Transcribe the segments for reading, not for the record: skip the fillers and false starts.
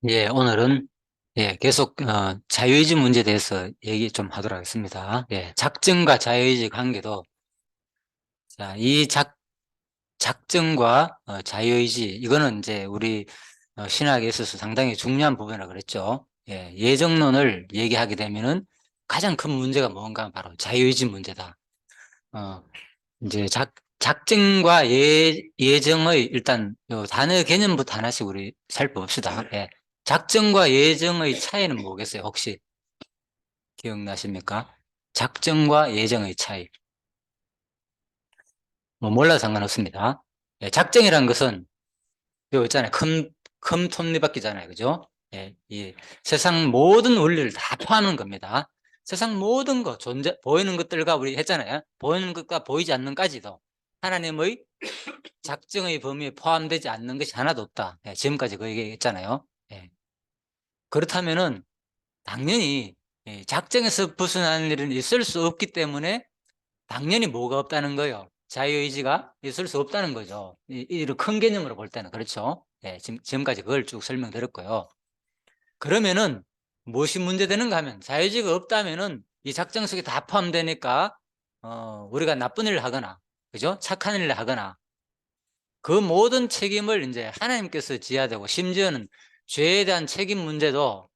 예, 오늘은 계속 자유의지 문제에 대해서 얘기 좀 하도록 하겠습니다. 예, 작정과 자유의지 관계도 자, 작정과 자유의지 이거는 이제 우리 신학에 있어서 상당히 중요한 부분이라고 그랬죠. 예, 예정론을 얘기하게 되면은 가장 큰 문제가 뭔가 하면 바로 자유의지 문제다. 어, 이제 작정과 예정의 일단 요 단어 개념부터 하나씩 우리 살펴봅시다. 예. 작정과 예정의 차이는 뭐겠어요? 혹시 기억나십니까? 작정과 예정의 차이. 뭐 몰라도 상관없습니다. 예, 작정이란 것은 요 있잖아요. 큰 톱니바퀴잖아요. 그죠? 예, 이 세상 모든 원리를 다 포함하는 겁니다. 세상 모든 것, 보이는 것들과 우리 했잖아요. 보이는 것과 보이지 않는 까지도 하나님의 작정의 범위에 포함되지 않는 것이 하나도 없다. 예, 지금까지 그 얘기했잖아요. 예. 그렇다면은 당연히 작정에서 벗어나는 일은 있을 수 없기 때문에 당연히 뭐가 없다는 거예요. 자유의지가 있을 수 없다는 거죠. 이런 큰 개념으로 볼 때는 그렇죠. 예, 지금까지 그걸 쭉 설명드렸고요. 그러면은 무엇이 문제되는가 하면 자유의지가 없다면은 이 작정 속에 다 포함되니까 우리가 나쁜 일을 하거나 그죠? 착한 일을 하거나 그 모든 책임을 이제 하나님께서 져야 되고 심지어는 죄에 대한 책임 문제도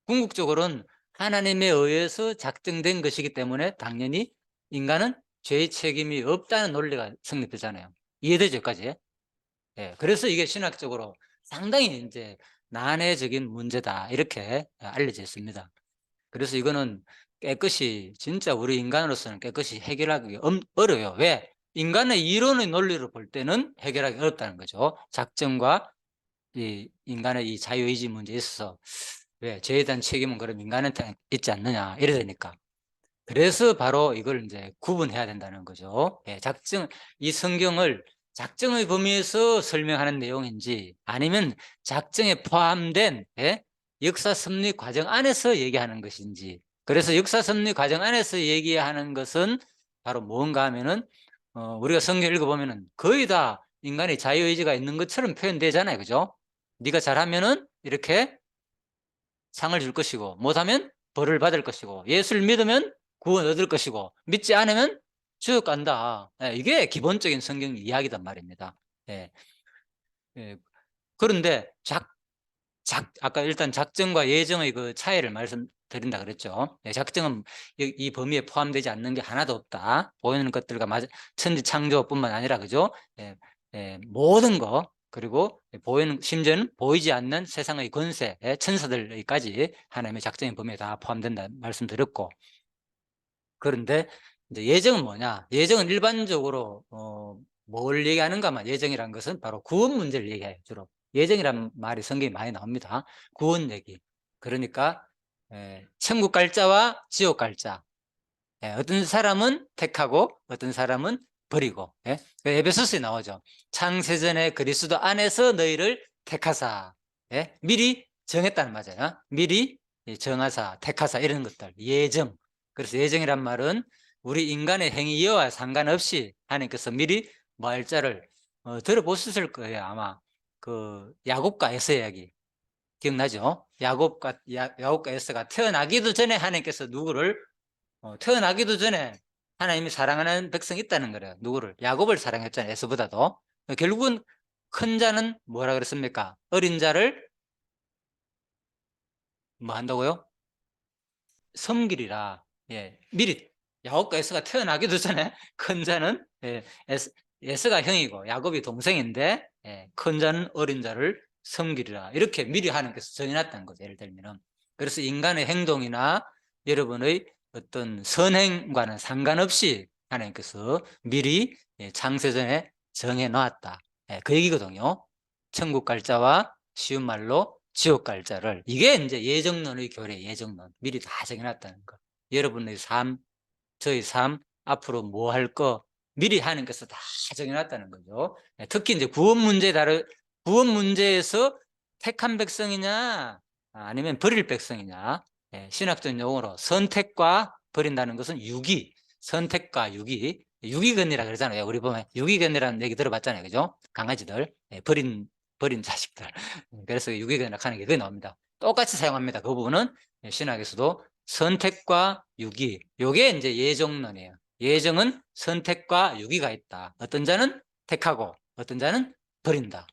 궁극적으로는 하나님에 의해서 작정된 것이기 때문에 당연히 인간은 죄의 책임이 없다는 논리가 성립되잖아요. 이해되죠, 여기까지? 예, 그래서 이게 신학적으로 상당히 이제 난해적인 문제다 이렇게 알려져 있습니다. 그래서 이거는 깨끗이 진짜 우리 인간으로서는 깨끗이 해결하기 어려워요. 왜? 인간의 이론의 논리로 볼 때는 해결하기 어렵다는 거죠. 작정과 이 인간의 이 자유의지 문제에 있어서 왜 죄에 대한 책임은 그럼 인간한테 있지 않느냐 이래 되니까 그래서 바로 이걸 이제 구분해야 된다는 거죠. 예, 이 성경을 작정의 범위에서 설명하는 내용인지 아니면 작정에 포함된 역사 섭리 과정 안에서 얘기하는 것인지 그래서 역사 섭리 과정 안에서 얘기하는 것은 바로 뭔가 하면은 우리가 성경 읽어보면은 거의 다 인간의 자유의지가 있는 것처럼 표현되잖아요. 그죠? 네가 잘하면은 이렇게 상을 줄 것이고 못하면 벌을 받을 것이고 예수를 믿으면 구원 얻을 것이고 믿지 않으면 지옥 간다. 예, 이게 기본적인 성경 이야기단 말입니다. 예, 예. 그런데 아까 일단 작정과 예정의 그 차이를 말씀드린다 그랬죠. 예, 작정은 이 범위에 포함되지 않는 게 하나도 없다. 보이는 것들과 천지 창조뿐만 아니라 그죠? 예, 모든 거 그리고 심지어는 보이지 않는 세상의 권세, 천사들까지 하나님의 작정의 범위에 다 포함된다 말씀드렸고 그런데 이제 예정은 뭐냐? 예정은 일반적으로 뭘 얘기하는가만 예정이라는 것은 바로 구원 문제를 얘기해요. 주로 예정이란 말이 성경에 많이 나옵니다. 구원 얘기. 그러니까 천국 갈 자와 지옥 갈 자. 어떤 사람은 택하고 어떤 사람은 버리고. 그 에베소서에 나오죠. 창세전에 그리스도 안에서 너희를 택하사. 미리 정했다는 말이잖아. 미리 정하사, 택하사 이런 것들. 예정. 그래서 예정이란 말은 우리 인간의 행위와 상관없이 하나님께서 미리 뭐 할 자를 들어보셨을 거예요. 아마 그 야곱과 에서 이야기 기억나죠? 야곱과 에서가 태어나기도 전에 하나님께서 누구를 태어나기도 전에 하나님이 사랑하는 백성이 있다는 거예요. 누구를? 야곱을 사랑했잖아요. 에서보다도. 결국은 큰 자는 뭐라 그랬습니까? 어린 자를 뭐 한다고요? 섬기리라. 예, 미리 야곱과 에서가 태어나기도 전에 큰 자는 에서가 형이고 야곱이 동생인데 큰 자는 어린 자를 섬기리라. 이렇게 미리 하나님께서 정해놨다는 거죠. 예를 들면은. 그래서 인간의 행동이나 여러분의 어떤 선행과는 상관없이 하나님께서 미리 창세전에 정해놓았다. 그 얘기거든요. 천국 갈 자와 쉬운 말로 지옥 갈 자를 이게 이제 예정론의 교례 예정론 미리 다 정해놨다는 거. 여러분의 삶, 저의 삶 앞으로 뭐 할 거 미리 하나님께서 다 정해놨다는 거죠. 특히 이제 구원 문제에서 택한 백성이냐 아니면 버릴 백성이냐 신학적 용어로 선택과 버린다는 것은 선택과 유기견이라 그러잖아요. 우리 보면 유기견이라는 얘기 들어봤잖아요. 그죠? 강아지들 버린 버린 자식들. 그래서 유기견학하는 게 그게 나옵니다. 똑같이 사용합니다. 그 부분은 신학에서도 선택과 유기, 요게 이제 예정론이에요. 예정은 선택과 유기가 있다. 어떤 자는 택하고 어떤 자는 버린다.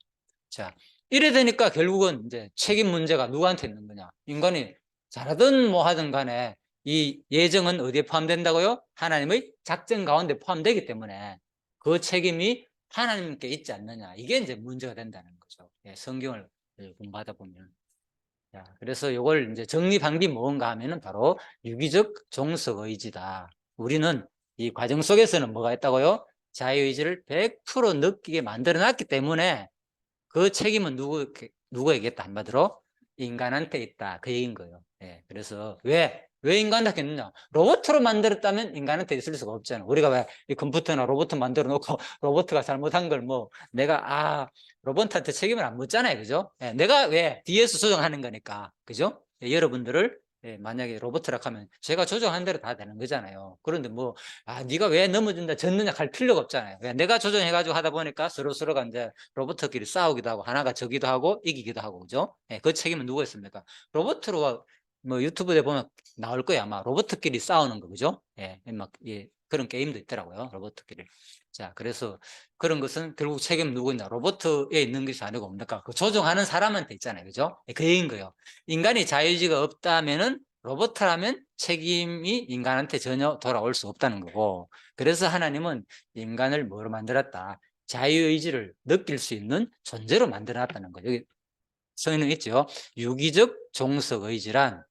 자, 이래 되니까 결국은 이제 책임 문제가 누구한테 있는 거냐? 인간이 잘하든 뭐 하든 간에 이 예정은 어디에 포함된다고요? 하나님의 작정 가운데 포함되기 때문에 그 책임이 하나님께 있지 않느냐. 이게 이제 문제가 된다는 거죠. 예, 성경을 공부하다 보면. 자, 그래서 이걸 이제 정리 방법이 뭔가 하면은 바로 유기적 종속 의지다. 우리는 이 과정 속에서는 뭐가 있다고요? 자유의지를 100% 느끼게 만들어 놨기 때문에 그 책임은 누구에게 있다? 한마디로 인간한테 있다. 그 얘기인 거예요. 예, 그래서 왜 인간한테 있느냐? 로봇으로 만들었다면 인간한테 있을 수가 없잖아. 우리가 왜 이 컴퓨터나 로봇 만들어 놓고 로봇가 잘못한 걸 뭐 내가 로봇한테 책임을 안 묻잖아요. 그죠? 예, 내가 왜 뒤에서 조정하는 거니까. 그죠? 예, 여러분들을 만약에 로봇이라 하면 제가 조정한 대로 다 되는 거잖아요. 그런데 뭐 네가 왜 넘어진다 졌느냐 할 필요가 없잖아요. 왜 내가 조정해가지고 하다 보니까 서로가 이제 로봇끼리 싸우기도 하고 하나가 저기도 하고 이기기도 하고 그죠? 예, 그 책임은 누가 있습니까? 로봇으로 뭐 유튜브에 보면 나올 거야 아마 로봇끼리 싸우는 거 그죠? 예, 막 그런 게임도 있더라고요 로봇끼리. 자, 그래서 그런 것은 결국 책임은 누구냐? 로봇에 있는 것이 아니고 뭡니까? 그 조종하는 사람한테 있잖아요, 그죠? 예, 그 얘기인 거예요. 인간이 자유의지가 없다면은 로봇이라면 책임이 인간한테 전혀 돌아올 수 없다는 거고, 그래서 하나님은 인간을 뭐로 만들었다? 자유의지를 느낄 수 있는 존재로 만들어놨다는 거예요. 여기 성경 있죠. 유기적 종속의지란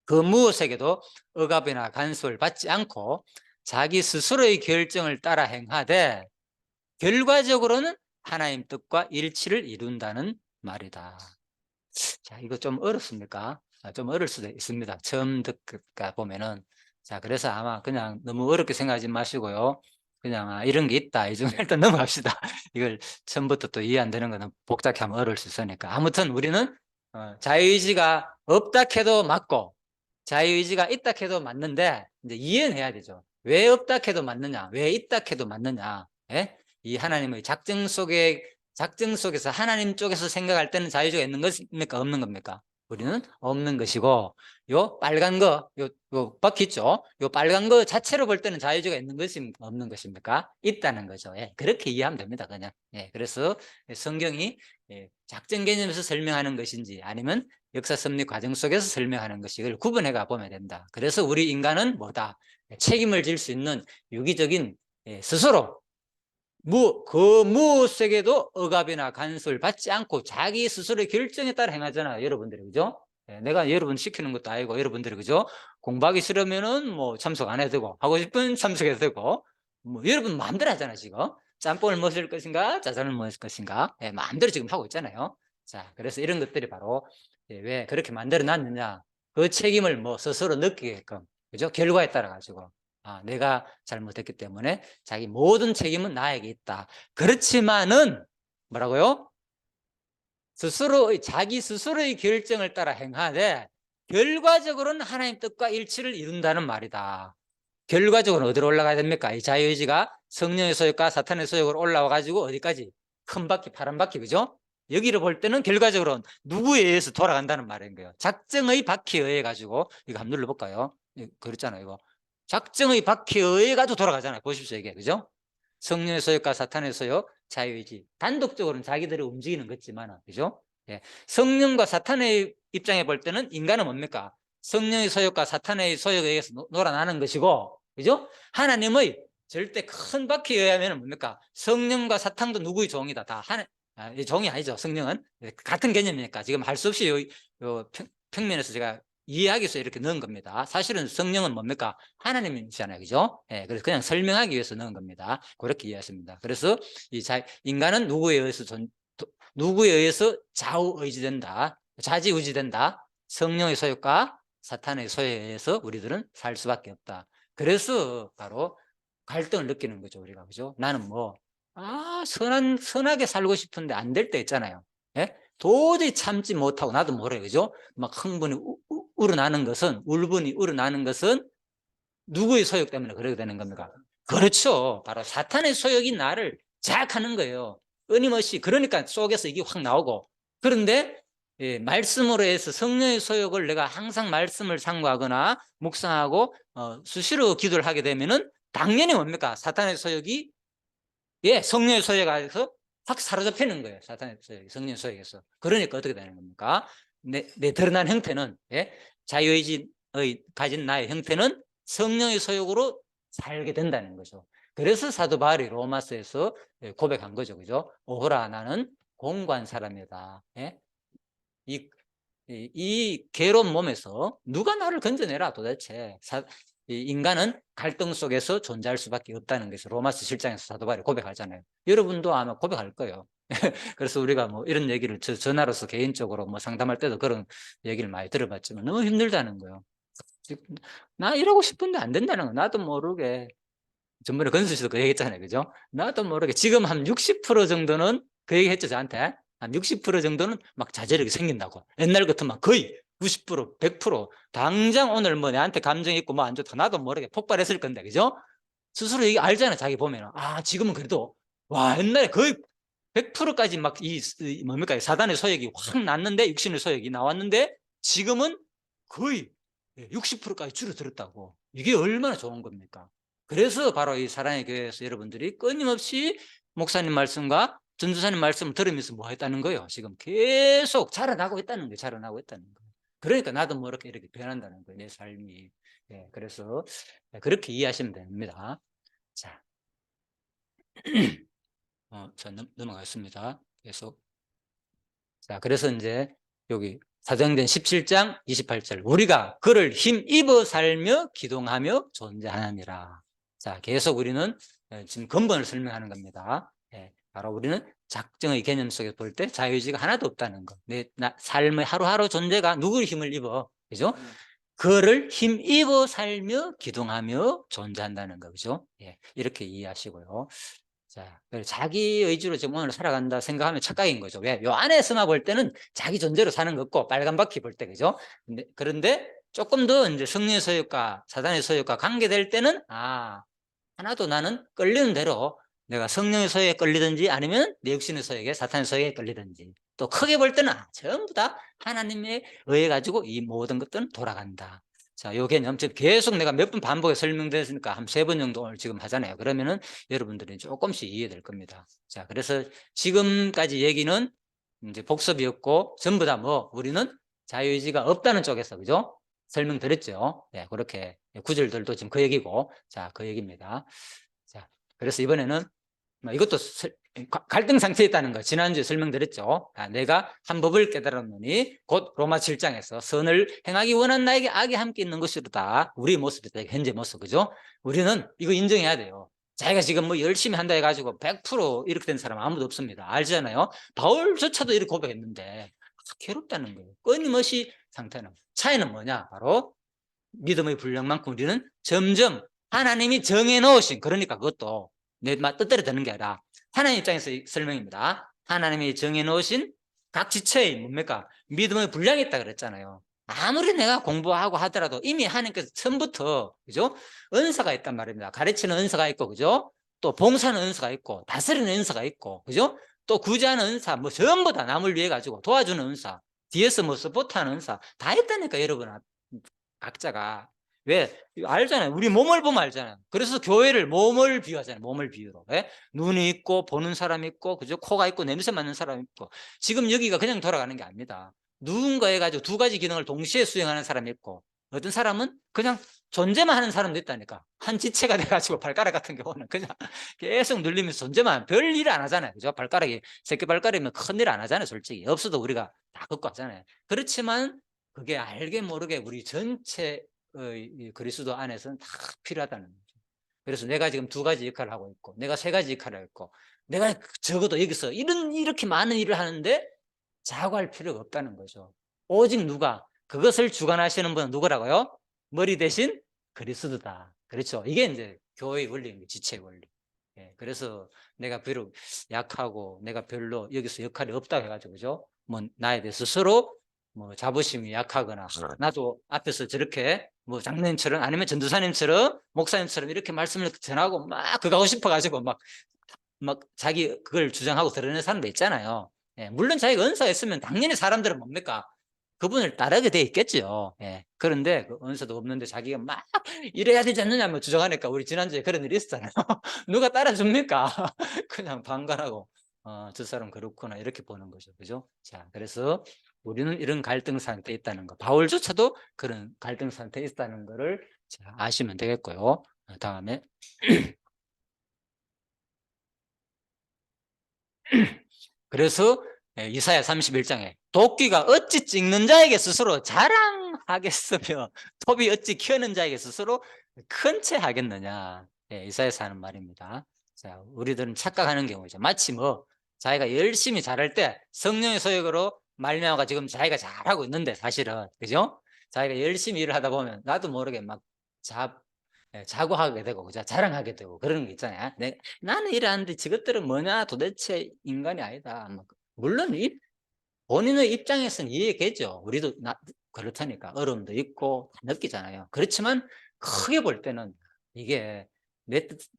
그 무엇에게도 억압이나 간섭을 받지 않고 자기 스스로의 결정을 따라 행하되 결과적으로는 하나님 뜻과 일치를 이룬다는 말이다. 자, 이거 좀 어렵습니까? 좀 어려울 수도 있습니다. 처음 듣다 보면은. 자, 그래서 아마 그냥 너무 어렵게 생각하지 마시고요. 그냥 이런 게 있다. 이 정도 일단 넘어갑시다. 이걸 처음부터 또 이해 안 되는 거는 복잡해 하면 어려울 수 있으니까. 아무튼 우리는 자유의지가 없다 해도 맞고 자유의지가 있다 해도 맞는데 이제 이해는 해야 되죠. 왜 없다 해도 맞느냐? 왜 있다 해도 맞느냐? 예? 이 하나님의 작정 속에서 하나님 쪽에서 생각할 때는 자유의지가 있는 것입니까? 없는 겁니까? 우리는 없는 것이고, 요 빨간 거, 요 바퀴 있죠? 요 빨간 거 자체로 볼 때는 자유의지가 있는 것입니까? 없는 것입니까? 있다는 거죠. 예, 그렇게 이해하면 됩니다. 그냥. 예, 그래서 성경이 작전 개념에서 설명하는 것인지 아니면 역사 섭리 과정 속에서 설명하는 것이 이걸 구분해 가 보면 된다. 그래서 우리 인간은 뭐다? 책임을 질 수 있는 유기적인 스스로 그 무엇에게도 억압이나 간섭을 받지 않고 자기 스스로의 결정에 따라 행하잖아요. 여러분들이 그죠? 내가 여러분 시키는 것도 아니고 여러분들이 그죠? 공부하기 싫으면은 뭐 참석 안 해도 되고 하고 싶으면 참석해도 되고 뭐 여러분 마음대로 하잖아요. 지금 짬뽕을 먹을 것인가 짜장을 먹을 것인가 마음대로 지금 하고 있잖아요. 자, 그래서 이런 것들이 바로 왜 그렇게 만들어 놨느냐 그 책임을 뭐 스스로 느끼게끔 그죠? 결과에 따라 가지고 내가 잘못했기 때문에 자기 모든 책임은 나에게 있다. 그렇지만은 뭐라고요? 자기 스스로의 결정을 따라 행하되 결과적으로는 하나님 뜻과 일치를 이룬다는 말이다. 결과적으로 어디로 올라가야 됩니까? 이 자유의지가 성령의 소욕과 사탄의 소욕으로 올라와 가지고 어디까지? 큰 바퀴, 파란 바퀴, 그죠? 여기를 볼 때는 결과적으로 누구에 의해서 돌아간다는 말인 거예요. 작정의 바퀴에 의해 가지고 이거 한번 눌러볼까요? 그렇잖아요, 이거. 작정의 바퀴에 의해 가지고 돌아가잖아요. 보십시오, 이게 그죠? 성령의 소욕과 사탄의 소욕, 자유의지. 단독적으로는 자기들이 움직이는 것지만, 그죠? 예. 성령과 사탄의 입장에 볼 때는 인간은 뭡니까? 성령의 소욕과 사탄의 소욕에 의해서 놀아나는 것이고, 그죠? 하나님의 절대 큰 바퀴에 의하면 뭡니까? 성령과 사탄도 누구의 종이다. 다 종이 아니죠. 성령은 같은 개념이니까 지금 할 수 없이 요 평면에서 제가 이해하기 위해서 이렇게 넣은 겁니다. 사실은 성령은 뭡니까? 하나님이잖아요. 그죠? 예, 그래서 그냥 설명하기 위해서 넣은 겁니다. 그렇게 이해했습니다. 그래서 인간은 누구에 의해서 좌우의지된다. 좌지우지된다. 성령의 소욕과 사탄의 소욕에 의해서 우리들은 살 수밖에 없다. 그래서 바로 갈등을 느끼는 거죠. 우리가. 그죠? 나는 선하게 살고 싶은데 안 될 때 있잖아요. 예? 도저히 참지 못하고 나도 모르요. 그죠? 막 흥분이 울분이 우러나는 것은 누구의 소욕 때문에 그러게 되는 겁니까? 그렇죠. 바로 사탄의 소욕이 나를 자극하는 거예요. 끊임없이 그러니까 속에서 이게 확 나오고 그런데 말씀으로 해서 성령의 소욕을 내가 항상 말씀을 상고하거나 묵상하고 수시로 기도를 하게 되면은 당연히 뭡니까? 사탄의 소욕이 성령의 소욕에서 확 사로잡히는 거예요. 사탄의 소욕이 성령의 소욕에서. 그러니까 어떻게 되는 겁니까? 내 드러난 형태는 자유의지의 가진 나의 형태는 성령의 소욕으로 살게 된다는 거죠. 그래서 사도 바울이 로마서에서 고백한 거죠. 그죠? 오호라 나는 공고한 사람이다. 이 괴로운 몸에서 누가 나를 건져내라 도대체. 인간은 갈등 속에서 존재할 수밖에 없다는 것을 로마서 7장에서 사도 바울이 고백하잖아요. 여러분도 아마 고백할 거예요. 그래서 우리가 뭐 이런 얘기를 전화로서 개인적으로 뭐 상담할 때도 그런 얘기를 많이 들어봤지만 너무 힘들다는 거예요. 나 이러고 싶은데 안 된다는 거. 나도 모르게. 전번에 건수 씨도 그 얘기 했잖아요. 그죠? 나도 모르게 지금 한 60% 정도는 그 얘기 했죠. 저한테. 한 60% 정도는 막 자제력이 생긴다고. 옛날 같으면 막 거의 90%, 100% 당장 오늘 뭐 내한테 감정 있고 뭐 안 좋다. 나도 모르게 폭발했을 건데. 그죠? 스스로 얘기 알잖아. 자기 보면은. 아, 지금은 그래도 와, 옛날에 거의 100%까지 막 뭡니까? 사단의 소욕이 확 났는데 육신의 소욕이 나왔는데 지금은 거의 60%까지 줄어들었다고. 이게 얼마나 좋은 겁니까? 그래서 바로 이 사랑의 교회에서 여러분들이 끊임없이 목사님 말씀과 전도사님 말씀을 들으면서 뭐 했다는 거예요. 지금 계속 자라나고 있다는 거예요. 자라나고 있다는 거예요. 그러니까 나도 모르게 이렇게 변한다는 거예요. 내 삶이. 그래서 그렇게 이해하시면 됩니다. 자, 자 넘어가겠습니다. 계속. 자, 그래서 이제 여기 사도행전 17장 28절 우리가 그를 힘입어 살며 기동하며 존재하느니라. 자, 계속 우리는 지금 근본을 설명하는 겁니다. 바로 우리는 작정의 개념 속에서 볼 때 자유의지가 하나도 없다는 거. 내 삶의 하루하루 존재가 누구를 힘을 입어? 그죠? 그를 힘입어 살며 기동하며 존재한다는 거죠. 이렇게 이해하시고요. 자, 자기 의지로 지금 오늘 살아간다 생각하면 착각인 거죠. 왜? 요 안에서만 볼 때는 자기 존재로 사는 거 없고 빨간 바퀴 볼 때, 그죠? 그런데 조금 더 이제 성령의 소욕과 사단의 소욕과 관계될 때는, 하나도 나는 끌리는 대로 내가 성령의 소욕에 끌리든지 아니면 내 육신의 소욕에 사탄의 소욕에 끌리든지 또 크게 볼 때는 전부 다 하나님에 의해 가지고 이 모든 것들은 돌아간다. 자, 요 개념 지금 계속 내가 몇 번 반복해 설명됐으니까 한 3번 정도 오늘 지금 하잖아요. 그러면은 여러분들이 조금씩 이해될 겁니다. 자, 그래서 지금까지 얘기는 이제 복습이었고 전부 다 뭐 우리는 자유의지가 없다는 쪽에서 그죠? 설명드렸죠. 그렇게 구절들도 지금 그 얘기고, 자, 그 얘기입니다. 자, 그래서 이번에는 이것도 갈등 상태에 있다는 거 지난주에 설명드렸죠. 내가 한 법을 깨달았노니 곧 로마 7장에서 선을 행하기 원한 나에게 악이 함께 있는 것이로다. 우리 모습이다. 현재 모습. 그죠? 우리는 이거 인정해야 돼요. 자기가 지금 뭐 열심히 한다 해가지고 100% 이렇게 된 사람 아무도 없습니다. 알잖아요. 바울조차도 이렇게 고백했는데 괴롭다는 거예요. 끊임없이 상태는. 차이는 뭐냐? 바로 믿음의 분량만큼 우리는 점점 하나님이 정해놓으신, 그러니까 그것도 내 뜻대로 되는 게 아니라 하나님 입장에서 설명입니다. 하나님이 정해놓으신 각 지체의 뭡니까? 믿음의 분량이 있다 그랬잖아요. 아무리 내가 공부하고 하더라도 이미 하나님께서 처음부터, 그죠? 은사가 있단 말입니다. 가르치는 은사가 있고, 그죠? 또 봉사하는 은사가 있고, 다스리는 은사가 있고, 그죠? 또 구제하는 은사, 뭐 전부 다 남을 위해 가지고 도와주는 은사, 뒤에서 뭐 서포트하는 은사 다 있다니까, 여러분. 각자가. 왜? 알잖아요. 우리 몸을 보면 알잖아요. 그래서 교회를 몸을 비유하잖아요. 몸을 비유로. 눈이 있고 보는 사람 있고, 그죠? 코가 있고 냄새 맡는 사람 있고. 지금 여기가 그냥 돌아가는 게 아닙니다. 누군가 해가지고 두 가지 기능을 동시에 수행하는 사람이 있고, 어떤 사람은 그냥 존재만 하는 사람도 있다니까. 한 지체가 돼가지고 발가락 같은 경우는 그냥 계속 눌리면서 존재만 별 일을 안 하잖아요. 그죠? 발가락이 새끼 발가락이면 큰 일 안 하잖아요. 솔직히 없어도 우리가 다 걷고 하잖아요. 그렇지만 그게 알게 모르게 우리 전체의 그리스도 안에서는 다 필요하다는 거죠. 그래서 내가 지금 두 가지 역할을 하고 있고, 내가 세 가지 역할을 하고 있고, 내가 적어도 여기서 이렇게 많은 일을 하는데 자고할 필요가 없다는 거죠. 오직 누가? 그것을 주관하시는 분은 누구라고요? 머리 대신 그리스도다. 그렇죠. 이게 이제 교회의 원리입니다. 지체의 원리. 그래서 내가 비록 약하고 내가 별로 여기서 역할이 없다고 해가지고, 그죠? 뭐 나에 대해 스스로 뭐 자부심이 약하거나 나도 앞에서 저렇게 뭐 장로님처럼 아니면 전도사님처럼 목사님처럼 이렇게 말씀을 전하고 막 그거 하고 싶어가지고 막 막 자기 그걸 주장하고 드러내는 사람도 있잖아요. 예, 물론 자기가 은사했으면 당연히 사람들은 뭡니까? 그분을 따르게 돼 있겠죠. 예. 그런데 그 은사도 없는데 자기가 막 이래야 되지 않느냐 뭐 주장하니까 우리 지난주에 그런 일이 있었잖아요. 누가 따라줍니까? 그냥 방관하고 저 사람 그렇구나 이렇게 보는 거죠. 그죠? 자, 그래서 우리는 이런 갈등 상태에 있다는 거. 바울조차도 그런 갈등 상태에 있다는 거를 자, 아시면 되겠고요. 다음에 그래서 이사야 31장에 도끼가 어찌 찍는 자에게 스스로 자랑하겠으며 톱이 어찌 키우는 자에게 스스로 큰 채 하겠느냐. 이사야서 하는 말입니다. 자, 우리들은 착각하는 경우죠. 마치 뭐 자기가 열심히 잘할 때 성령의 소욕으로 말미암아 지금 자기가 잘하고 있는데 사실은 그죠? 자기가 열심히 일을 하다 보면 나도 모르게 막 자고하게 되고 그죠? 자랑하게 되고 그런 게 있잖아요. 나는 이러는데 저것들은 뭐냐 도대체 인간이 아니다. 물론 본인의 입장에서는 이해겠죠. 우리도 그렇다니까 어려움도 있고 다 느끼잖아요. 그렇지만 크게 볼 때는 이게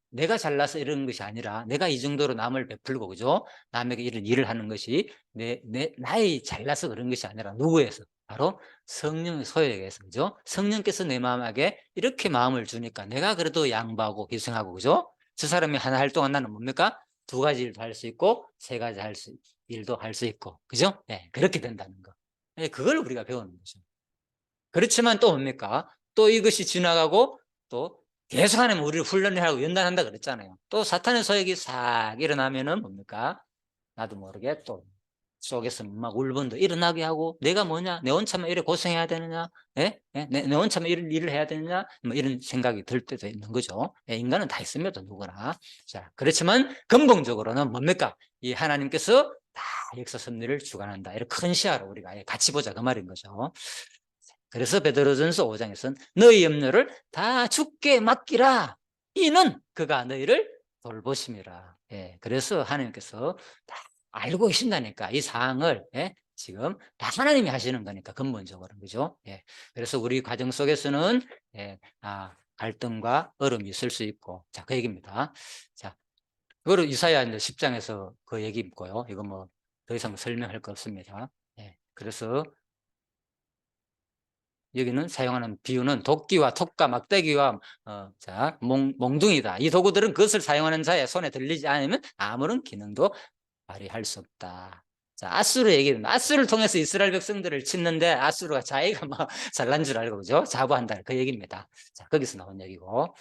내가 잘나서 이런 것이 아니라 내가 이 정도로 남을 베풀고 그죠? 남에게 이런 일을 하는 것이 나의 잘나서 그런 것이 아니라 누구에서? 바로 성령의 소유에게서 그죠? 성령께서 내 마음에게 이렇게 마음을 주니까 내가 그래도 양보하고 희생하고 그죠? 저 사람이 하나 할 동안 나는 뭡니까? 두 가지 일도 할 수 있고 세 가지 일도 할 수 있고 그죠? 네, 그렇게 된다는 거. 네, 그걸 우리가 배우는 거죠. 그렇지만 또 뭡니까? 또 이것이 지나가고 또 계속 하면 우리를 훈련을 하고 연단한다 그랬잖아요. 또 사탄의 소욕이 싹 일어나면은 뭡니까? 나도 모르게 또 속에서 막 울분도 일어나게 하고 내가 뭐냐? 내 혼자만 이래 고생해야 되느냐? 예? 예? 내 혼자만 이런 일을 해야 되느냐? 뭐 이런 생각이 들 때도 있는 거죠. 예, 인간은 다 있습니다. 누구나. 자, 그렇지만 근본적으로는 뭡니까? 이 하나님께서 다 역사 섭리를 주관한다. 이런 큰 시야로 우리가 같이 보자 그 말인 거죠. 그래서 베드로전서 5장에서는 너희 염려를 다 주께 맡기라. 이는 그가 너희를 돌보심이라. 예, 그래서 하나님께서 다 알고 계신다니까 이 사항을 지금 다 하나님이 하시는 거니까 근본적으로 그죠? 예, 그래서 우리 과정 속에서는 갈등과 어려움이 있을 수 있고 자, 그 얘기입니다. 자, 그거를 이사야 이제 10장에서 그 얘기 있고요. 이거 뭐 더 이상 설명할 거 없습니다. 예, 그래서 여기는 사용하는 비유는 도끼와 톱과 막대기와 몽둥이다. 이 도구들은 그것을 사용하는 자의 손에 들리지 않으면 아무런 기능도 발휘할 수 없다. 자, 아수르 얘기는 아수르를 통해서 이스라엘 백성들을 짓는데 아수르가 자기가 막 잘난 줄 알고 그죠? 자부한다. 그 얘기입니다. 자, 거기서 나온 얘기고.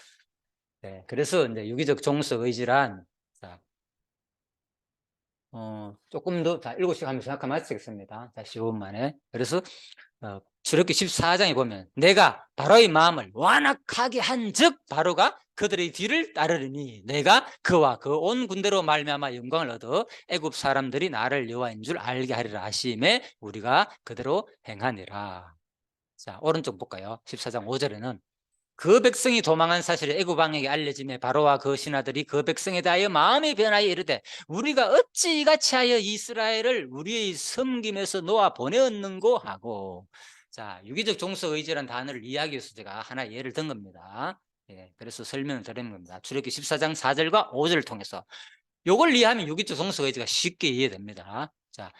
네, 그래서 이제 유기적 종속 의지란 자, 조금 더 자, 7시 하면서 잠깐 마치겠습니다. 자, 15분 만에. 그래서 출애굽기 14장에 보면 내가 바로의 마음을 완악하게 한즉 바로가 그들의 뒤를 따르리니 내가 그와 그 온 군대로 말미암아 영광을 얻어 애굽 사람들이 나를 여호와인 줄 알게 하리라 하심에 우리가 그대로 행하니라. 자, 오른쪽 볼까요? 14장 5절에는 그 백성이 도망한 사실이 애굽 왕에게 알려짐에 바로와 그 신하들이 그 백성에 대하여 마음이 변하여 이르되 우리가 어찌 이같이 하여 이스라엘을 우리의 섬김에서 놓아 보내었는고 하고 자, 유기적 종속 의지라는 단어를 이야기해서 제가 하나 예를 든 겁니다. 예, 그래서 설명을 드리는 겁니다. 출애굽기 14장 4절과 5절을 통해서 요걸 이해하면 유기적 종속 의지가 쉽게 이해됩니다. 자,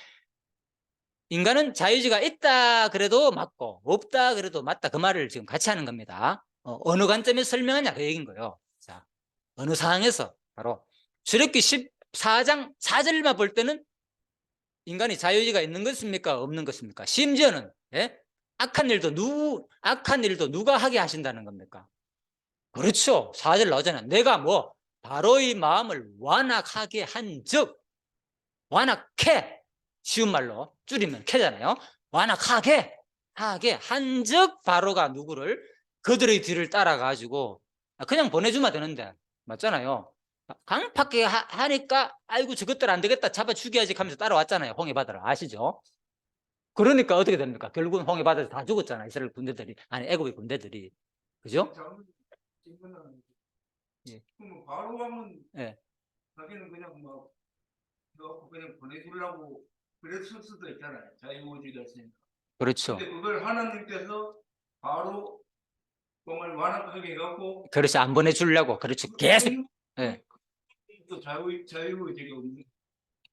인간은 자유의지가 있다 그래도 맞고 없다 그래도 맞다 그 말을 지금 같이 하는 겁니다. 어느 관점에서 설명하냐 그 얘기인 거예요. 자, 어느 상황에서 바로 출애굽기 14장 4절만 볼 때는 인간이 자유의지가 있는 것입니까 없는 것입니까? 심지어는 악한 일도 누가 하게 하신다는 겁니까? 그렇죠. 4절 나오잖아요. 내가 뭐 바로의 마음을 완악하게 한즉 완악해 쉬운 말로 줄이면 캐잖아요. 완악하게 하게 한즉 바로가 누구를 그들의 뒤를 따라가지고 그냥 보내주면 되는데 맞잖아요. 강팍하게 하니까 아이고 저것들 안 되겠다 잡아 죽여야지 하면서 따라왔잖아요. 홍해 바다를 아시죠? 그러니까 어떻게 됩니까? 결국은 홍해 바다에서 다 죽었잖아요. 이스라엘 군대들이 아니 애굽의 군대들이 그죠? 예. 그럼 바로 하면 예. 자기는 그냥 뭐 그냥 보내주려고 그랬을 수도 있잖아요. 자유의지가 있으니까. 그렇죠. 근데 그걸 하나님께서 바로 정말 완악하게 해갖고 그렇지 안 보내주려고 그렇지 계속 예. 또 자유의지가 없는.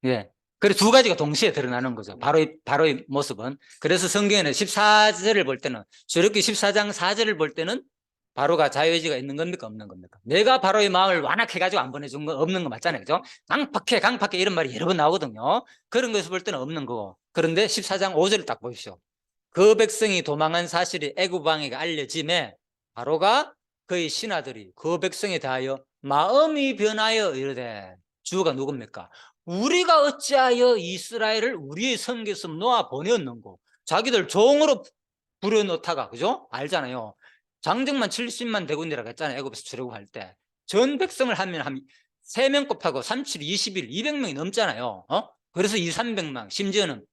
예. 그래 두 가지가 동시에 드러나는 거죠. 바로의 모습은. 그래서 성경에는 14절을 볼 때는, 출애굽기 14장 4절을 볼 때는 바로가 자유의지가 있는 겁니까 없는 겁니까? 내가 바로의 마음을 완악해가지고 안 보내준 거 없는 거 맞잖아요. 그죠? 강팍해 이런 말이 여러 번 나오거든요. 그런 것을 볼 때는 없는 거고. 그런데 14장 5절을 딱 보십시오. 그 백성이 도망한 사실이 애굽 왕에게 알려짐에 바로가 그의 신하들이 그 백성에 대하여 마음이 변하여 이르되, 주가 누굽니까? 우리가 어찌하여 이스라엘을 우리의 성계에서 놓아 보내었는고. 자기들 종으로 부려놓다가, 그죠? 알잖아요. 장정만 70만 대군이라고 했잖아요. 애굽에서 출애굽할 때 전 백성을 하면 한 3명 곱하고 37, 21, 200명이 넘잖아요. 그래서 2, 300만, 심지어는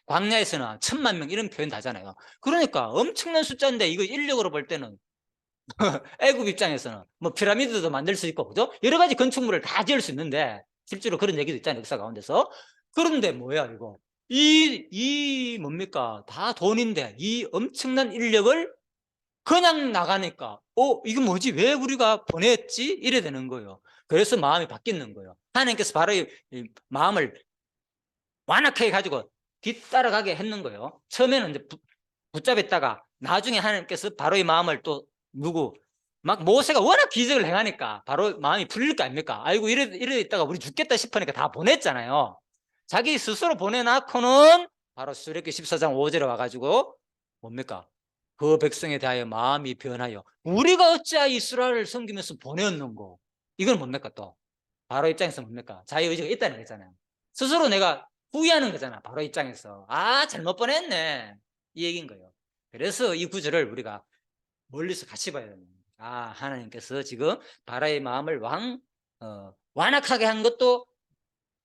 광야에서는 1000만 명 이런 표현 다잖아요. 그러니까 엄청난 숫자인데 이거 인력으로 볼 때는 애굽 입장에서는 뭐 피라미드도 만들 수 있고, 그죠? 여러 가지 건축물을 다 지을 수 있는데, 실제로 그런 얘기도 있잖아요, 역사 가운데서. 그런데 뭐야 이거, 이 뭡니까, 다 돈인데 이 엄청난 인력을 그냥 나가니까 이거 뭐지, 왜 우리가 보냈지, 이래 되는 거예요. 그래서 마음이 바뀌는 거예요. 하나님께서 바로 이 마음을 완악하게 가지고 뒤따라가게 했는 거예요. 처음에는 이제 붙잡았다가 나중에 하나님께서 바로의 마음을 또 막 모세가 워낙 기적을 행하니까 바로 마음이 풀릴 거 아닙니까? 아이고 이래 있다가 우리 죽겠다 싶으니까 다 보냈잖아요. 자기 스스로 보내놓고는 바로 출애굽기 14장 5절에 와가지고 뭡니까? 그 백성에 대하여 마음이 변하여 우리가 어찌하여 이스라엘을 섬기면서 보내었는고. 이건 뭡니까 또? 바로 입장에서 뭡니까? 자유의지가 있다는 거잖아요. 스스로 내가 후회하는 거잖아. 바로 입장에서 잘못 보냈네, 이 얘기인 거예요. 그래서 이 구절을 우리가 멀리서 같이 봐야 됩니다. 하나님께서 지금 바라의 마음을 완악하게 한 것도,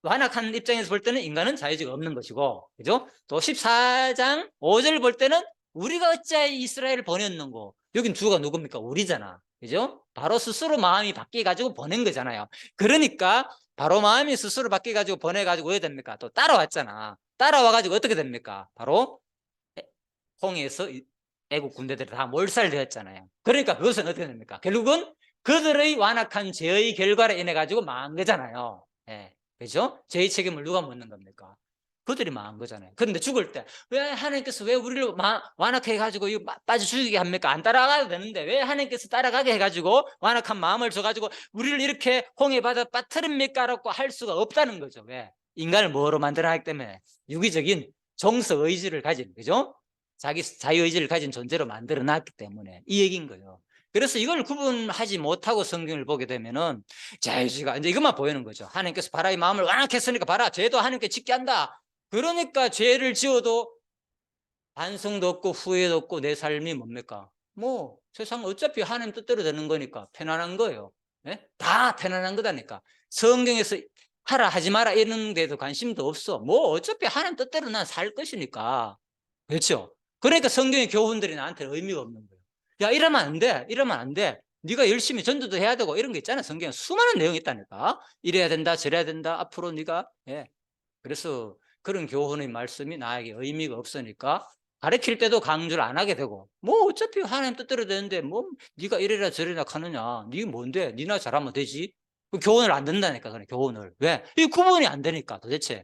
완악한 입장에서 볼 때는 인간은 자유의지가 없는 것이고, 그죠? 또 14장 5절 볼 때는 우리가 어찌하여 이스라엘을 보냈는고. 여긴 주가 누굽니까? 우리잖아. 그죠? 바로 스스로 마음이 바뀌어가지고 보낸 거잖아요. 그러니까 바로 마음이 스스로 바뀌어가지고 보내가지고 왜 됩니까? 또 따라왔잖아. 따라와가지고 어떻게 됩니까? 바로 홍해에서 애국 군대들이 다 몰살되었잖아요. 그러니까 그것은 어떻게 됩니까? 결국은 그들의 완악한 죄의 결과로 인해 가지고 망한 거잖아요. 그죠? 죄의 책임을 누가 묻는 겁니까? 그들이 망한 거잖아요. 그런데 죽을 때 왜 하나님께서 왜 우리를 완악하게 해가지고 빠져 죽이게 합니까? 안 따라가도 되는데 왜 하나님께서 따라가게 해가지고 완악한 마음을 줘가지고 우리를 이렇게 홍해 바다 빠뜨립니까? 라고 할 수가 없다는 거죠. 왜? 인간을 뭐로 만들어놨기 때문에 유기적인 정서 의지를 가진, 그죠? 자기 자유의지를 가진 존재로 만들어 놨기 때문에 이 얘기인 거예요. 그래서 이걸 구분하지 못하고 성경을 보게 되면은 자유의지가 이제 이것만 보이는 거죠. 하나님께서 바라의 마음을 완악했으니까 봐라, 죄도 하나님께 짓게 한다. 그러니까 죄를 지어도 반성도 없고 후회도 없고 내 삶이 뭡니까? 뭐 세상 어차피 하나님 뜻대로 되는 거니까 편안한 거예요. 다 편안한 거다니까. 성경에서 하라 하지 마라 이런 데도 관심도 없어. 뭐 어차피 하나님 뜻대로 난 살 것이니까. 그렇죠? 그러니까 성경의 교훈들이 나한테는 의미가 없는 거예요. 야, 이러면 안 돼. 이러면 안 돼. 네가 열심히 전도도 해야 되고 이런 게 있잖아. 성경에 수많은 내용이 있다니까. 이래야 된다, 저래야 된다. 앞으로 네가. 그래서 그런 교훈의 말씀이 나에게 의미가 없으니까 가르칠 때도 강조를 안 하게 되고, 뭐 어차피 하나님 뜻대로 되는데 뭐 네가 이래라 저래라 하느냐. 네가 뭔데? 네나 잘하면 되지. 그 교훈을 안 듣는다니까. 그래, 교훈을. 왜? 이 구분이 안 되니까 도대체.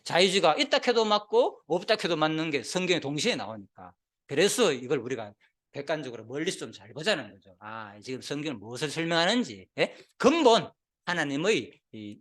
자유주의가 있다 해도 맞고 없다 해도 맞는 게 성경에 동시에 나오니까. 그래서 이걸 우리가 객관적으로 멀리서 좀 잘 보자는 거죠. 지금 성경은 무엇을 설명하는지. 근본 하나님의 이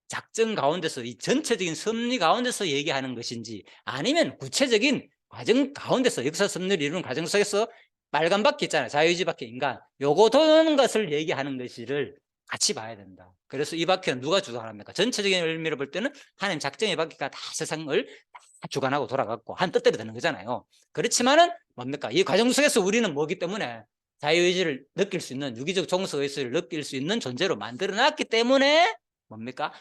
작전 가운데서, 이 전체적인 섭리 가운데서 얘기하는 것인지, 아니면 구체적인 과정 가운데서, 역사 섭리를 이루는 과정 속에서 빨간 바퀴 있잖아요. 자유의지 바퀴, 인간. 요거 도는 것을 얘기하는 것을 같이 봐야 된다. 그래서 이 바퀴는 누가 주관합니까? 전체적인 의미로 볼 때는 하나님 작정의 바퀴가 다 세상을 다 주관하고 돌아갔고 한 뜻대로 되는 거잖아요. 그렇지만은 뭡니까? 이 과정 속에서 우리는 뭐기 때문에 자유의지를 느낄 수 있는, 유기적 정서의식을 느낄 수 있는 존재로 만들어놨기 때문에 뭡니까?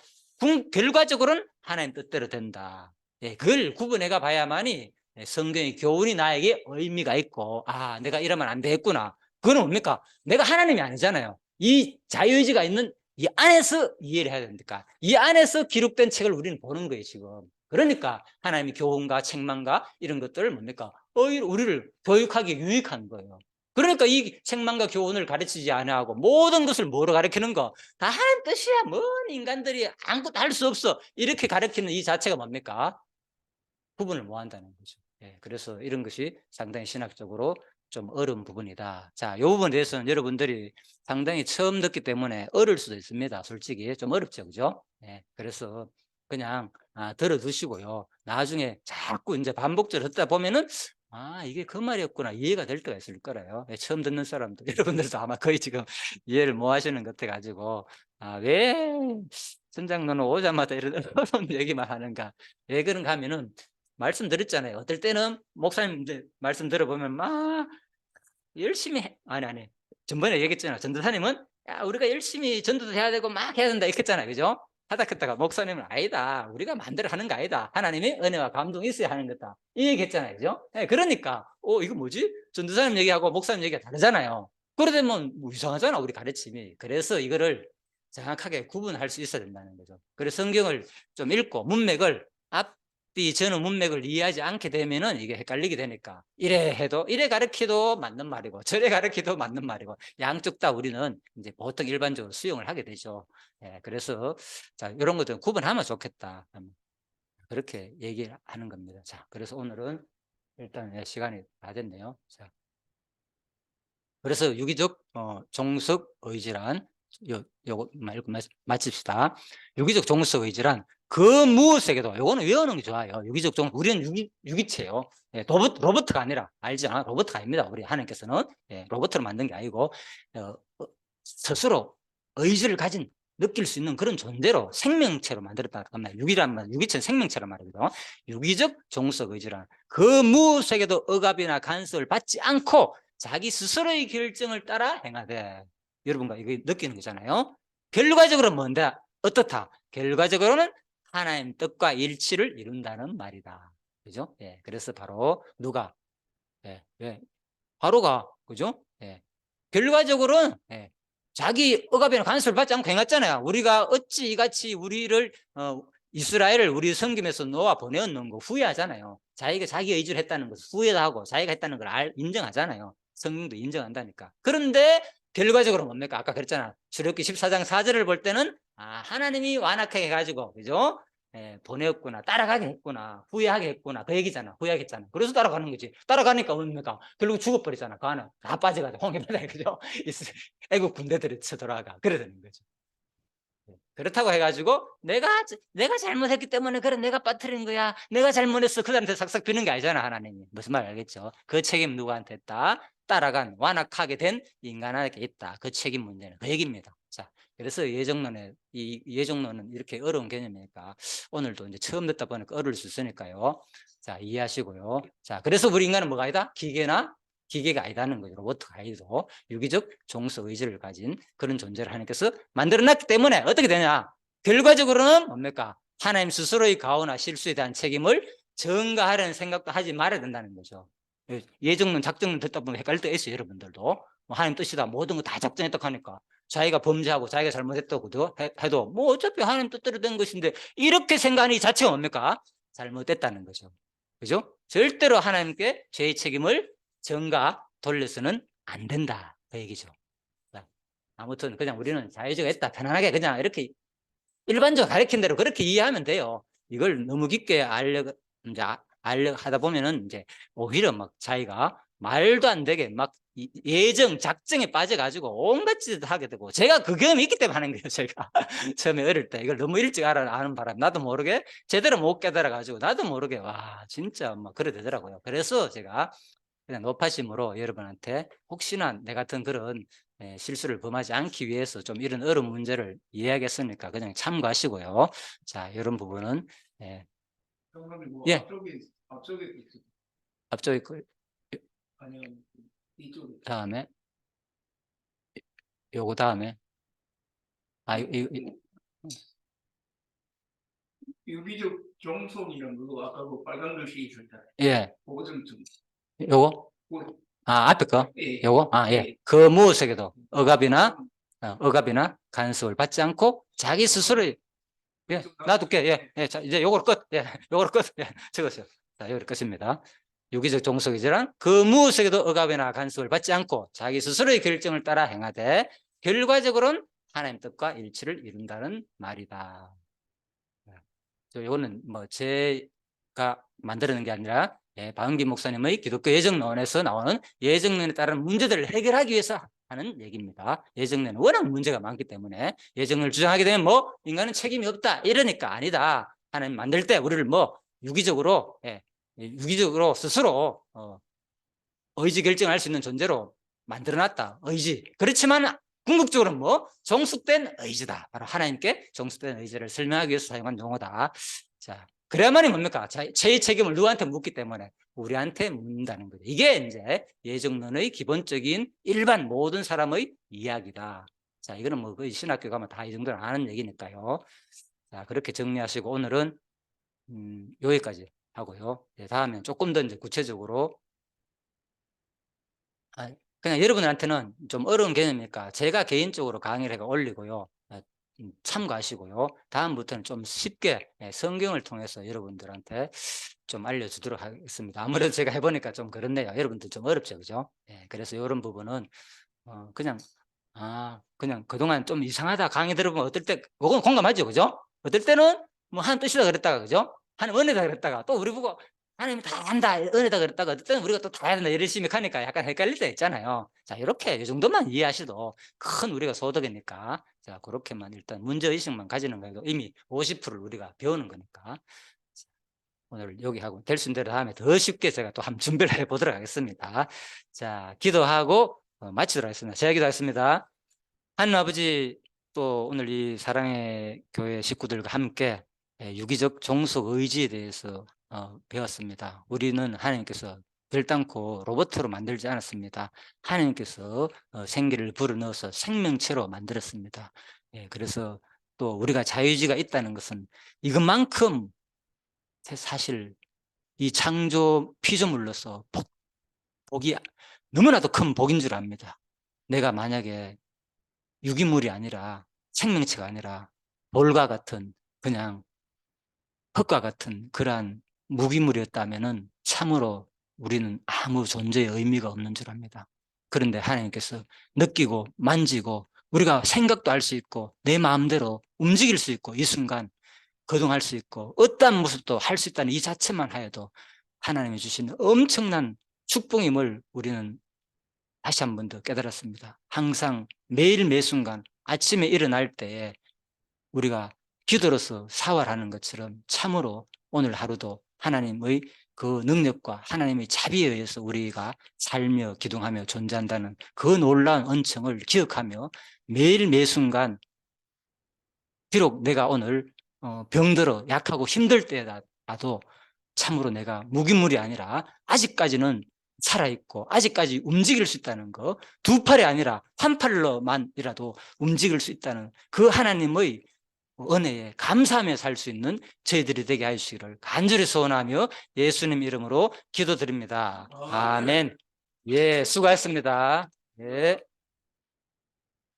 결과적으로는 하나님 뜻대로 된다. 그걸 구분해가 봐야만이 성경의 교훈이 나에게 의미가 있고, 내가 이러면 안 되겠구나. 그건 뭡니까? 내가 하나님이 아니잖아요. 이 자유의지가 있는 이 안에서 이해를 해야 됩니까? 이 안에서 기록된 책을 우리는 보는 거예요, 지금. 그러니까 하나님의 교훈과 책망과 이런 것들을 뭡니까? 우리를 교육하기 유익한 거예요. 그러니까 이 책망과 교훈을 가르치지 아니하고 모든 것을 뭐로 가르치는 거? 다 하는 뜻이야. 뭔 인간들이 아무것도 할 수 없어. 이렇게 가르치는 이 자체가 뭡니까? 구분을 못 한다는 거죠. 예, 그래서 이런 것이 상당히 신학적으로 좀 어려운 부분이다. 자, 이 부분에 대해서는 여러분들이 상당히 처음 듣기 때문에 어려울 수도 있습니다. 솔직히 좀 어렵죠, 그죠? 예, 그래서 그냥 들어두시고요. 나중에 자꾸 이제 반복적으로 듣다 보면은 이게 그 말이었구나 이해가 될 때가 있을 거예요. 예, 처음 듣는 사람도 여러분들도 아마 거의 지금 이해를 못 하시는 것 같아가지고 왜 선장로는 오자마자 이런 어려운 얘기만 하는가? 왜 그런가 하면은 말씀드렸잖아요. 어떨 때는 목사님 이제 말씀 들어보면 막 열심히 아니 전번에 얘기했잖아요. 전도사님은 야 우리가 열심히 전도도 해야 되고 막 해야 된다 이렇게 했잖아요. 그죠? 하다 했다가 목사님은 아니다. 우리가 마음대로 하는 거 아니다. 하나님이 은혜와 감동이 있어야 하는 거다. 이 얘기 했잖아요. 그죠? 네, 그러니까 이거 뭐지? 전도사님 얘기하고 목사님 얘기가 다르잖아요. 그러면 뭐 이상하잖아. 우리 가르침이. 그래서 이거를 정확하게 구분할 수 있어야 된다는 거죠. 그래서 성경을 좀 읽고 문맥을 앞뒤 전후 문맥을 이해하지 않게 되면은 이게 헷갈리게 되니까 이래 해도 이래 가르쳐도 맞는 말이고 저래 가르쳐도 맞는 말이고 양쪽 다 우리는 이제 보통 일반적으로 수용을 하게 되죠. 예, 그래서 자 이런 것들 구분하면 좋겠다. 그렇게 얘기를 하는 겁니다. 자, 그래서 오늘은 일단 시간이 다 됐네요. 자, 그래서 유기적 종속 의지란 요거 말고 마칩시다. 유기적 종속 의지란 그 무엇에게도 요거는 외우는 게 좋아요. 유기적 종 우리는 유기체예요. 예, 로봇가 아니라 알지 않아? 로봇가 아닙니다. 우리 하나님께서는 로봇을 만든 게 아니고 스스로 의지를 가진 느낄 수 있는 그런 존재로 생명체로 만들었다. 유기체는 생명체란 말이거든요. 유기적 종속 의지란 그 무엇에게도 억압이나 간섭을 받지 않고 자기 스스로의 결정을 따라 행하되 여러분과 이거 느끼는 거잖아요. 결과적으로 뭔데? 어떻다? 결과적으로는 하나님 뜻과 일치를 이룬다는 말이다. 그죠? 예. 그래서 바로 누가? 예. 예. 바로가 그죠? 예. 결과적으로는 자기 억압이나 간섭을 받지 않고 행했잖아요. 우리가 어찌 이같이 우리를 이스라엘을 우리 섬김에서 놓아 보내었는 거 후회하잖아요. 자기가 자기 의지를 했다는 것을 후회도 하고 자기가 했다는 걸 인정하잖아요. 성경도 인정한다니까. 그런데 결과적으로 뭡니까? 아까 그랬잖아. 출애굽기 14장 4절을 볼 때는 하나님이 완악하게 해가지고 그죠? 보내었구나, 따라가게 했구나, 후회하게 했구나, 그 얘기잖아. 후회하겠잖아. 그래서 따라가는 거지. 따라가니까 뭡니까? 결국 죽어버리잖아. 그 안에 다 빠져가지고 홍해 바다에 그죠? 애국 군대들이 쳐들어가. 그래 되는 거죠. 그렇다고 해가지고 내가 잘못했기 때문에 그래 내가 빠뜨린 거야. 내가 잘못했어. 그 사람한테 싹싹 비는 게 아니잖아. 하나님이. 무슨 말 알겠죠? 그 책임 누구한테 있다? 따라간 완악하게 된 인간에게 있다. 그 책임 문제는 그 얘기입니다. 자, 그래서 이 예정론은 이렇게 어려운 개념이니까 오늘도 이제 처음 듣다 보니까 어려울 수 있으니까요. 자, 이해하시고요. 자, 그래서 우리 인간은 뭐가 아니다? 기계가 아니다는 거죠. 로봇가 아니고 유기적 종속 의지를 가진 그런 존재를 하나님께서 만들어놨기 때문에 어떻게 되냐? 결과적으로는 뭡니까? 하나님 스스로의 가오나 실수에 대한 책임을 전가하려는 생각도 하지 말아야 된다는 거죠. 예정론, 작정론 듣다 보면 헷갈릴 때 있어요. 여러분들도. 뭐 하나님 뜻이다. 모든 거 다 작정했다고 하니까. 자기가 범죄하고 자기가 잘못했다고 해도 뭐 어차피 하나님 뜻대로 된 것인데 이렇게 생각하는 이 자체가 뭡니까? 잘못됐다는 거죠. 그죠? 절대로 하나님께 죄의 책임을 전가 돌려서는 안 된다. 그 얘기죠. 아무튼 그냥 우리는 자유주의가 있다. 편안하게 그냥 이렇게 일반적으로 가르친 대로 그렇게 이해하면 돼요. 이걸 너무 깊게 알려 하다 보면은 이제 오히려 막 자기가 말도 안 되게 막 예정 작정에 빠져가지고 온갖 짓을 하게 되고 제가 그 경험이 있기 때문에 하는 거예요. 제가 처음에 어릴 때 이걸 너무 일찍 아는 바람 나도 모르게 제대로 못 깨달아가지고 나도 모르게 와 진짜 막 그래 되더라고요. 그래서 제가 그냥 높아심으로 여러분한테 혹시나 내 같은 그런 실수를 범하지 않기 위해서 좀 이런 어려운 문제를 이해하겠으니까 그냥 참고하시고요. 자, 이런 부분은 정답이 뭐 예, 앞쪽에 있어. 앞쪽에 그 아니면 이쪽에. 다음에 요거 다음에 유기적 종속이란 거 아까 그 빨간 글씨 있었잖아요. 예, 그거 좀 요거 그- 앞에 거 예. 요거 예, 예. 그 무엇에게도 억압이나 간섭을 받지 않고 자기 스스로 놔둘게 자, 이제 요걸 끝 요걸 끝 적었어요. 자, 요걸 끝입니다. 유기적 종속이지만 그 무엇에게도 억압이나 간섭을 받지 않고 자기 스스로의 결정을 따라 행하되 결과적으로는 하나님 뜻과 일치를 이룬다는 말이다. 이거는 뭐 제가 만들어낸 게 아니라 박은기 목사님의 기독교 예정론에서 나오는 예정론에 따른 문제들을 해결하기 위해서 하는 얘기입니다. 예정론은 워낙 문제가 많기 때문에 예정론을 주장하게 되면 뭐 인간은 책임이 없다 이러니까 아니다. 하나님 만들 때 우리를 뭐 유기적으로 스스로 의지 결정할 수 있는 존재로 만들어놨다. 의지. 그렇지만 궁극적으로는 뭐 종속된 의지다. 바로 하나님께 종속된 의지를 설명하기 위해서 사용한 용어다. 자, 그래야만이 뭡니까? 제 책임을 누구한테 묻기 때문에 우리한테 묻는다는 거죠. 이게 이제 예정론의 기본적인 일반 모든 사람의 이야기다. 자, 이거는 뭐 거의 신학교 가면 다 이 정도는 아는 얘기니까요. 자, 그렇게 정리하시고 오늘은 여기까지 하고요. 다음엔 조금 더 이제 구체적으로 그냥 여러분들한테는 좀 어려운 개념이니까 제가 개인적으로 강의를 해가 올리고요. 참고하시고요. 다음부터는 좀 쉽게 성경을 통해서 여러분들한테 좀 알려주도록 하겠습니다. 아무래도 제가 해보니까 좀 그렇네요. 여러분들 좀 어렵죠, 그죠? 그래서 이런 부분은 그냥 그동안 좀 이상하다 강의 들어보면 어떨 때 그건 공감하죠, 그죠? 어떨 때는 뭐 하나님 뜻이다 그랬다가, 그죠? 하나님 은혜다 그랬다가 또 우리 보고 하나님 다 한다 은혜다 그랬다가 어떨 때는 우리가 또 다 해야 된다 열심히 하니까 약간 헷갈릴 때 있잖아요. 자, 이렇게 이 정도만 이해하셔도 큰 우리가 소득이니까 자, 그렇게만 일단 문제의식만 가지는 거예요. 이미 50%를 우리가 배우는 거니까. 오늘 여기 하고 될 수 있는 대로 다음에 더 쉽게 제가 또 한번 준비를 해보도록 하겠습니다. 자, 기도하고 마치도록 하겠습니다. 제가 기도하겠습니다. 하나님 아버지, 또 오늘 이 사랑의 교회 식구들과 함께 유기적 종속 의지에 대해서 배웠습니다. 우리는 하나님께서 결단코 로봇으로 만들지 않았습니다. 하나님께서 생기를 불어넣어서 생명체로 만들었습니다. 그래서 또 우리가 자유의지가 있다는 것은 이것만큼 사실 이 창조 피조물로서 복이 너무나도 큰 복인 줄 압니다. 내가 만약에 유기물이 아니라 생명체가 아니라 돌과 같은 그냥 흙과 같은 그러한 무기물이었다면은 참으로 우리는 아무 존재의 의미가 없는 줄 압니다. 그런데 하나님께서 느끼고 만지고 우리가 생각도 할 수 있고 내 마음대로 움직일 수 있고 이 순간 거동할 수 있고 어떠한 모습도 할 수 있다는 이 자체만 하여도 하나님이 주신 엄청난 축복임을 우리는 다시 한 번 더 깨달았습니다. 항상 매일 매 순간 아침에 일어날 때에 우리가 기도로서 사활하는 것처럼 참으로 오늘 하루도 하나님의 그 능력과 하나님의 자비에 의해서 우리가 살며 기둥하며 존재한다는 그 놀라운恩청을 기억하며 매일 매 순간 비록 내가 오늘 병들어 약하고 힘들 때라도 참으로 내가 무기물이 아니라 아직까지는 살아있고 아직까지 움직일 수 있다는 거, 두 팔이 아니라 한 팔로만이라도 움직일 수 있다는 그 하나님의 은혜에 감사하며 살 수 있는 저희들이 되게 하시기를 간절히 소원하며 예수님 이름으로 기도드립니다. 아멘. 예, 수고하셨습니다. 예.